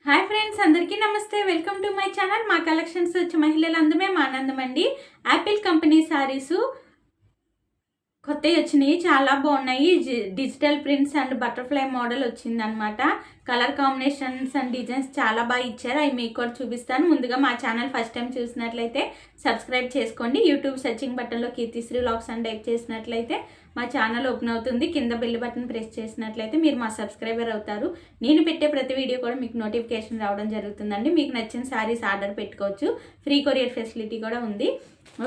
Hi friends, అందరికీ నమస్తే. Welcome to my channel. మా కలెక్షన్స్ వచ్చి మహిళల అందమే మా ఆనందం అండి. యాపిల్ కంపెనీ శారీసు కొత్తవి వచ్చినాయి, చాలా బాగున్నాయి. Digital prints and butterfly model వచ్చిందనమాట. కలర్ కాంబినేషన్స్ అండ్ డిజైన్స్ చాలా బాగా ఇచ్చారు. అవి మీకు కూడా చూపిస్తాను. ముందుగా మా ఛానల్ ఫస్ట్ టైం చూసినట్లయితే సబ్స్క్రైబ్ చేసుకోండి. యూట్యూబ్ సెర్చింగ్ బటన్లో కీర్తిశ్రీ వ్లాగ్స్ అని టైప్ చేసినట్లయితే మా ఛానల్ ఓపెన్ అవుతుంది. కింద బెల్ బటన్ ప్రెస్ చేసినట్లయితే మీరు మా సబ్స్క్రైబర్ అవుతారు. నేను పెట్టే ప్రతి వీడియో కూడా మీకు నోటిఫికేషన్ రావడం జరుగుతుందండి. మీకు నచ్చిన శారీస్ ఆర్డర్ పెట్టుకోవచ్చు. ఫ్రీ కొరియర్ ఫెసిలిటీ కూడా ఉంది.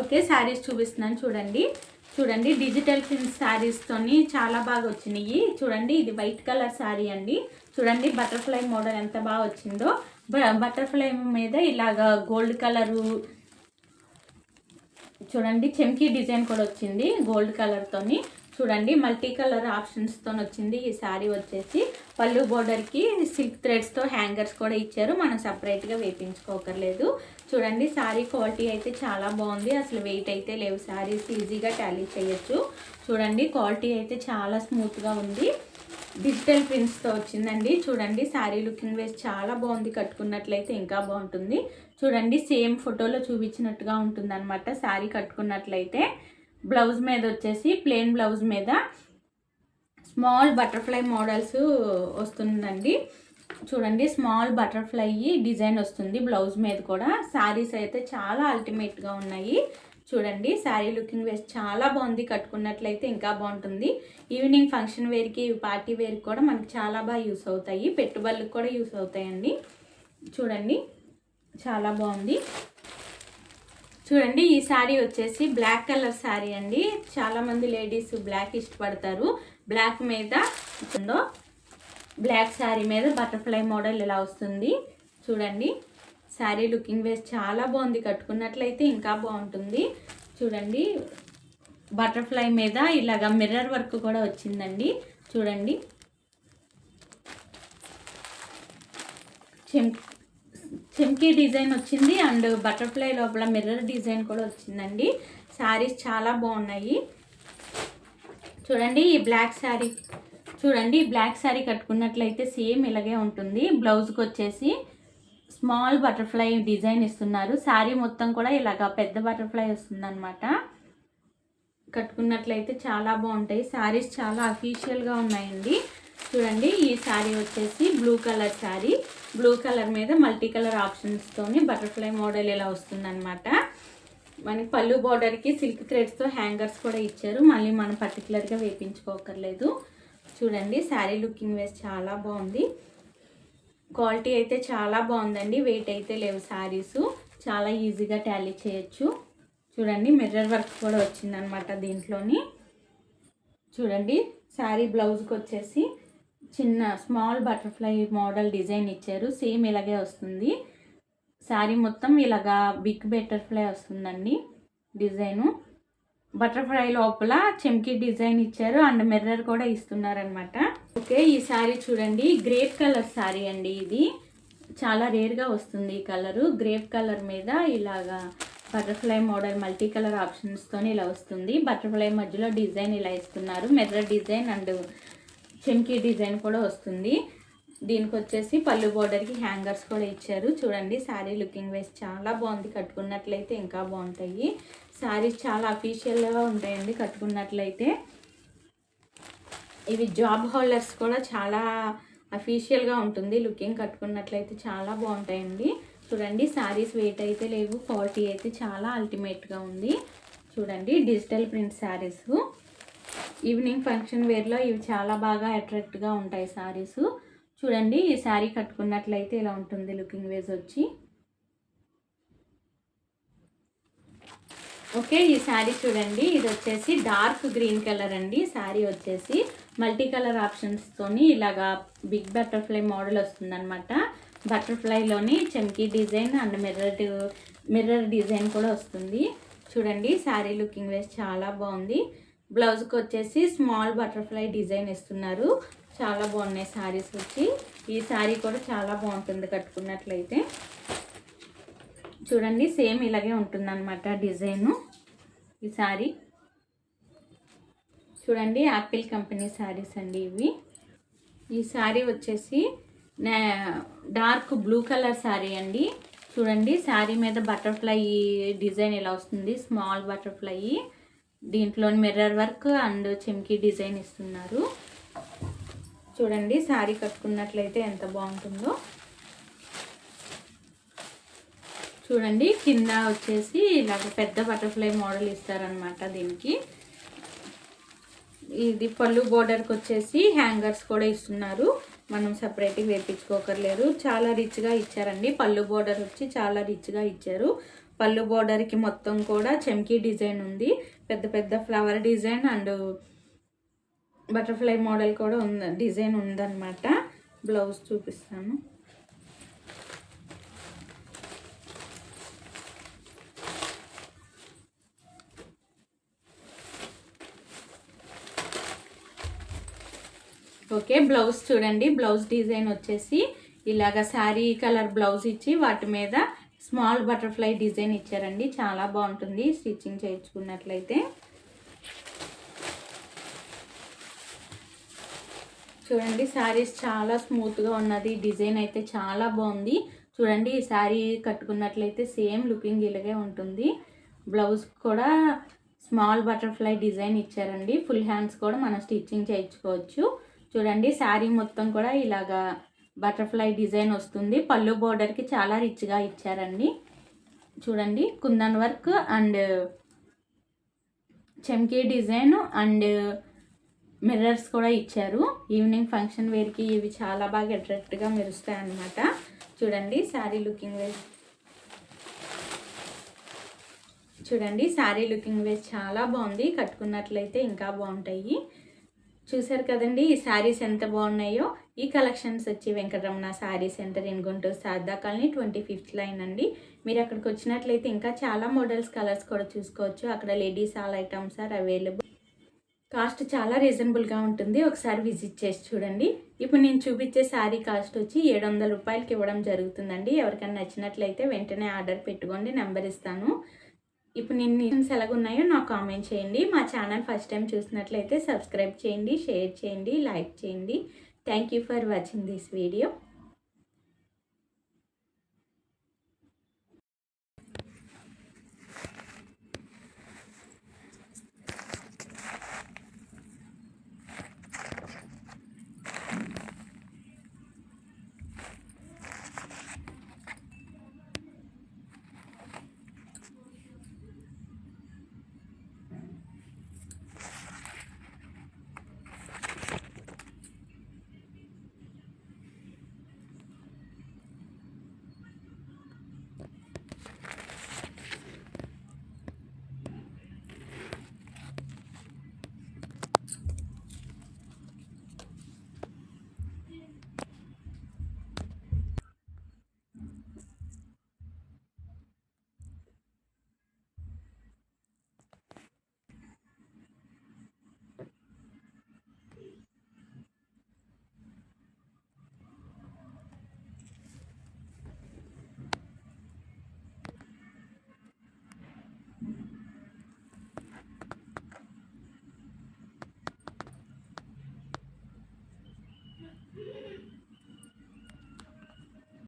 ఓకే, శారీస్ చూపిస్తున్నాను చూడండి. డిజిటల్ ప్రింట్ శారీస్తోని చాలా బాగా వచ్చినాయి. చూడండి, ఇది వైట్ కలర్ శారీ అండి. చూడండి బటర్ఫ్లై మోడల్ ఎంత బాగా వచ్చిందో. బటర్ఫ్లై మీద ఇలాగా గోల్డ్ కలరు, చూడండి చెంకీ డిజైన్ కూడా వచ్చింది గోల్డ్ కలర్తోని. చూడండి మల్టీ కలర్ ఆప్షన్స్తో వచ్చింది ఈ శారీ వచ్చేసి. పళ్ళు బోర్డర్కి సిల్క్ థ్రెడ్స్తో హ్యాంగర్స్ కూడా ఇచ్చారు. మనం సపరేట్గా వేపించుకోకర్లేదు. చూడండి శారీ క్వాలిటీ అయితే చాలా బాగుంది. అసలు వెయిట్ అయితే లేవు. శారీస్ ఈజీగా ట్యాలీ చేయొచ్చు. చూడండి క్వాలిటీ అయితే చాలా స్మూత్గా ఉంది. డిజిటల్ ప్రింట్స్తో వచ్చిందండి. చూడండి శారీ లుకింగ్ వేస్ చాలా బాగుంది. కట్టుకున్నట్లయితే ఇంకా బాగుంటుంది. చూడండి సేమ్ ఫోటోలో చూపించినట్టుగా ఉంటుంది అనమాట. శారీ కట్టుకున్నట్లయితే బ్లౌజ్ మీద వచ్చేసి ప్లెయిన్ బ్లౌజ్ మీద స్మాల్ బటర్ఫ్లై మోడల్స్ వస్తుందండి. చూడండి స్మాల్ బటర్ఫ్లై డిజైన్ వస్తుంది బ్లౌజ్ మీద కూడా. శారీస్ అయితే చాలా అల్టిమేట్గా ఉన్నాయి. చూడండి శారీ లుకింగ్ వేస్ చాలా బాగుంది. కట్టుకున్నట్లయితే ఇంకా బాగుంటుంది. ఈవినింగ్ ఫంక్షన్ వేర్కి, పార్టీ వేర్కి కూడా మనకి చాలా బాగా యూస్ అవుతాయి. పెట్టుబడులకు కూడా యూస్ అవుతాయండి. చూడండి చాలా బాగుంది. చూడండి ఈ శారీ వచ్చేసి బ్లాక్ కలర్ శారీ అండి. చాలామంది లేడీస్ బ్లాక్ ఇష్టపడతారు. బ్లాక్ మీద బ్లాక్ శారీ మీద బటర్ఫ్లై మోడల్ ఇలా వస్తుంది. చూడండి శారీ లుకింగ్ వేస్ చాలా బాగుంది. కట్టుకున్నట్లయితే ఇంకా బాగుంటుంది. చూడండి బటర్ఫ్లై మీద ఇలాగ మిర్రర్ వర్క్ కూడా వచ్చిందండి. చూడండి చెంకీ డిజైన్ వచ్చింది అండ్ బటర్ఫ్లై లోపల మిర్రర్ డిజైన్ కూడా వచ్చిందండి. శారీస్ చాలా బాగున్నాయి. చూడండి ఈ బ్లాక్ శారీ, చూడండి బ్లాక్ శారీ కట్టుకున్నట్లయితే సేమ్ ఇలాగే ఉంటుంది. బ్లౌజ్కి వచ్చేసి స్మాల్ బటర్ఫ్లై డిజైన్ ఇస్తున్నారు. శారీ మొత్తం కూడా ఇలాగ పెద్ద బటర్ఫ్లై వస్తుంది అనమాట. కట్టుకున్నట్లయితే చాలా బాగుంటాయి. శారీస్ చాలా అఫీషియల్గా ఉన్నాయండి. చూడండి ఈ శారీ వచ్చేసి blue colour sari. Blue colour మీద మల్టీ కలర్ ఆప్షన్స్తోని బటర్ఫ్లై మోడల్ ఇలా వస్తుందన్నమాట. మనకి పళ్ళు బార్డర్కి సిల్క్ థ్రెడ్స్తో హ్యాంగర్స్ కూడా ఇచ్చారు. మళ్ళీ మనం పర్టికులర్గా వేపించుకోకర్లేదు. చూడండి శారీ లుకింగ్ వేస్ చాలా బాగుంది. క్వాలిటీ అయితే చాలా బాగుందండి. వెయిట్ అయితే లేవు. శారీస్ చాలా ఈజీగా ట్యాలీ చేయొచ్చు. చూడండి మిర్రర్ వర్క్ కూడా వచ్చిందనమాట దీంట్లోని. చూడండి శారీ బ్లౌజ్కి వచ్చేసి చిన్న స్మాల్ బటర్ఫ్లై మోడల్ డిజైన్ ఇచ్చారు. సేమ్ ఇలాగే వస్తుంది. శారీ మొత్తం ఇలాగా బిగ్ బటర్ఫ్లై వస్తుందండి డిజైను. బటర్ఫ్లై లోపల చెంకీ డిజైన్ ఇచ్చారు అండ్ మిర్రర్ కూడా ఇస్తున్నారనమాట. ఓకే ఈ శారీ చూడండి గ్రేప్ కలర్ శారీ అండి. ఇది చాలా రేర్గా వస్తుంది ఈ కలరు. గ్రేప్ కలర్ మీద ఇలాగా బటర్ఫ్లై మోడల్ మల్టీ కలర్ ఆప్షన్స్తో ఇలా వస్తుంది. బటర్ఫ్లై మధ్యలో డిజైన్ ఇలా ఇస్తున్నారు. మిర్రర్ డిజైన్ అండ్ చెంకీ డిజైన్ కూడా వస్తుంది. దీనికి వచ్చేసి పళ్ళు బోర్డర్కి హ్యాంగర్స్ కూడా ఇచ్చారు. చూడండి శారీ లుకింగ్ వేస్ చాలా బాగుంది. కట్టుకున్నట్లయితే ఇంకా బాగుంటాయి. శారీస్ చాలా అఫీషియల్గా ఉంటాయండి కట్టుకున్నట్లయితే. ఇవి జాబ్ హోల్డర్స్ కూడా చాలా అఫీషియల్గా ఉంటుంది లుకింగ్. కట్టుకున్నట్లయితే చాలా బాగుంటాయండి. చూడండి శారీస్ వెయిట్ అయితే లేవు. క్వాలిటీ అయితే చాలా అల్టిమేట్గా ఉంది. చూడండి digital print saris evening function వేర్లో ఇవి చాలా బాగా అట్రాక్ట్గా ఉంటాయి శారీస్. చూడండి ఈ శారీ కట్టుకున్నట్లయితే ఇలా ఉంటుంది లుకింగ్ వేస్ వచ్చి. ఓకే ఈ శారీ చూడండి. ఇది వచ్చేసి డార్క్ గ్రీన్ కలర్ అండి. శారీ వచ్చేసి మల్టీ కలర్ ఆప్షన్స్తోని ఇలాగా బిగ్ బటర్ఫ్లై మోడల్ వస్తుందన్నమాట. బటర్ఫ్లైలోని చెంకీ డిజైన్ అండ్ మిర్రర్ డిజైన్ కూడా వస్తుంది. చూడండి శారీ లుకింగ్ వేస్ చాలా బాగుంది. బ్లౌజ్కి వచ్చేసి స్మాల్ బటర్ఫ్లై డిజైన్ ఇస్తున్నారు. చాలా బాగున్నాయి శారీస్ వచ్చి. ఈ శారీ కూడా చాలా బాగుంటుంది కట్టుకున్నట్లయితే. చూడండి సేమ్ ఇలాగే ఉంటుందన్నమాట డిజైను ఈ శారీ. చూడండి యాపిల్ కంపెనీ శారీస్ అండి ఇవి. ఈ శారీ వచ్చేసి డార్క్ బ్లూ కలర్ శారీ అండి. చూడండి శారీ మీద బటర్ఫ్లై డిజైన్ ఇలా వస్తుంది, స్మాల్ బటర్ఫ్లై. దీంట్లో మిర్రర్ వర్క్ అండ్ చెమ్కీ డిజైన్ ఇస్తున్నారు. చూడండి శారీ కట్టుకున్నట్లయితే ఎంత బాగుంటుందో. చూడండి కింద వచ్చేసి ఇలాగ పెద్ద బటర్ఫ్లై మోడల్ ఇస్తారనమాట. దీనికి ఇది పళ్ళు బోర్డర్కి వచ్చేసి హ్యాంగర్స్ కూడా ఇస్తున్నారు. మనం సపరేట్గా వేపించుకోకర్లేదు. చాలా రిచ్గా ఇచ్చారండి. పళ్ళు బోర్డర్ వచ్చి చాలా రిచ్గా ఇచ్చారు. పళ్ళు బోర్డర్కి మొత్తం కూడా చెమ్కీ డిజైన్ ఉంది, పెద్ద పెద్ద flower design and butterfly model కూడా డిజైన్ ఉందన్నమాట. బ్లౌజ్ చూపిస్తాను. ఓకే, బ్లౌజ్ చూడండి. బ్లౌజ్ డిజైన్ వచ్చేసి ఇలాగ శారీ కలర్ బ్లౌజ్ ఇచ్చి వాటి మీద స్మాల్ బటర్ఫ్లై డిజైన్ ఇచ్చారండి. చాలా బాగుంటుంది స్టిచ్చింగ్ చేయించుకున్నట్లయితే. చూడండి శారీస్ చాలా స్మూత్గా ఉన్నది. డిజైన్ అయితే చాలా బాగుంది. చూడండి ఈ శారీ కట్టుకున్నట్లయితే సేమ్ లుకింగ్ ఇలాగే ఉంటుంది. బ్లౌజ్ కూడా స్మాల్ బటర్ఫ్లై డిజైన్ ఇచ్చారండి. ఫుల్ హ్యాండ్స్ కూడా మనం స్టిచ్చింగ్ చేయించుకోవచ్చు. చూడండి శారీ మొత్తం కూడా ఇలాగా బటర్ఫ్లై డిజైన్ వస్తుంది. పళ్ళు బోర్డర్కి చాలా రిచ్గా ఇచ్చారండి. చూడండి కుందన్ వర్క్ అండ్ చెమ్కీ డిజైన్ అండ్ మిర్రర్స్ కూడా ఇచ్చారు. ఈవినింగ్ ఫంక్షన్ వేర్కి ఇవి చాలా బాగా అట్రాక్ట్గా మెరుస్తాయి అన్నమాట. చూడండి శారీ లుకింగ్ వేర్. చూడండి శారీ లుకింగ్ వేర్ చాలా బాగుంది. కట్టుకున్నట్లయితే ఇంకా బాగుంటాయి. చూసారు కదండి ఈ శారీస్ ఎంత బాగున్నాయో. ఈ కలెక్షన్స్ వచ్చి Venkataramana sari centre in Guntur, Sharada colony, 25th line అండి. మీరు అక్కడికి వచ్చినట్లయితే ఇంకా చాలా మోడల్స్, కలర్స్ కూడా చూసుకోవచ్చు. అక్కడ ladies all items are available. Cost చాలా రీజనబుల్గా ఉంటుంది. ఒకసారి విజిట్ చేసి చూడండి. ఇప్పుడు నేను చూపించే శారీ కాస్ట్ వచ్చి 700 రూపాయలకి ఇవ్వడం జరుగుతుందండి. ఎవరికైనా నచ్చినట్లయితే వెంటనే ఆర్డర్ పెట్టుకోండి, నెంబర్ ఇస్తాను. ఇప్పుడు నేను ఎలాగున్నాయో నాకు కామెంట్ చేయండి. మా ఛానల్ ఫస్ట్ టైం చూసినట్లయితే సబ్స్క్రైబ్ చేయండి, షేర్ చేయండి, లైక్ చేయండి. Thank you for watching this video.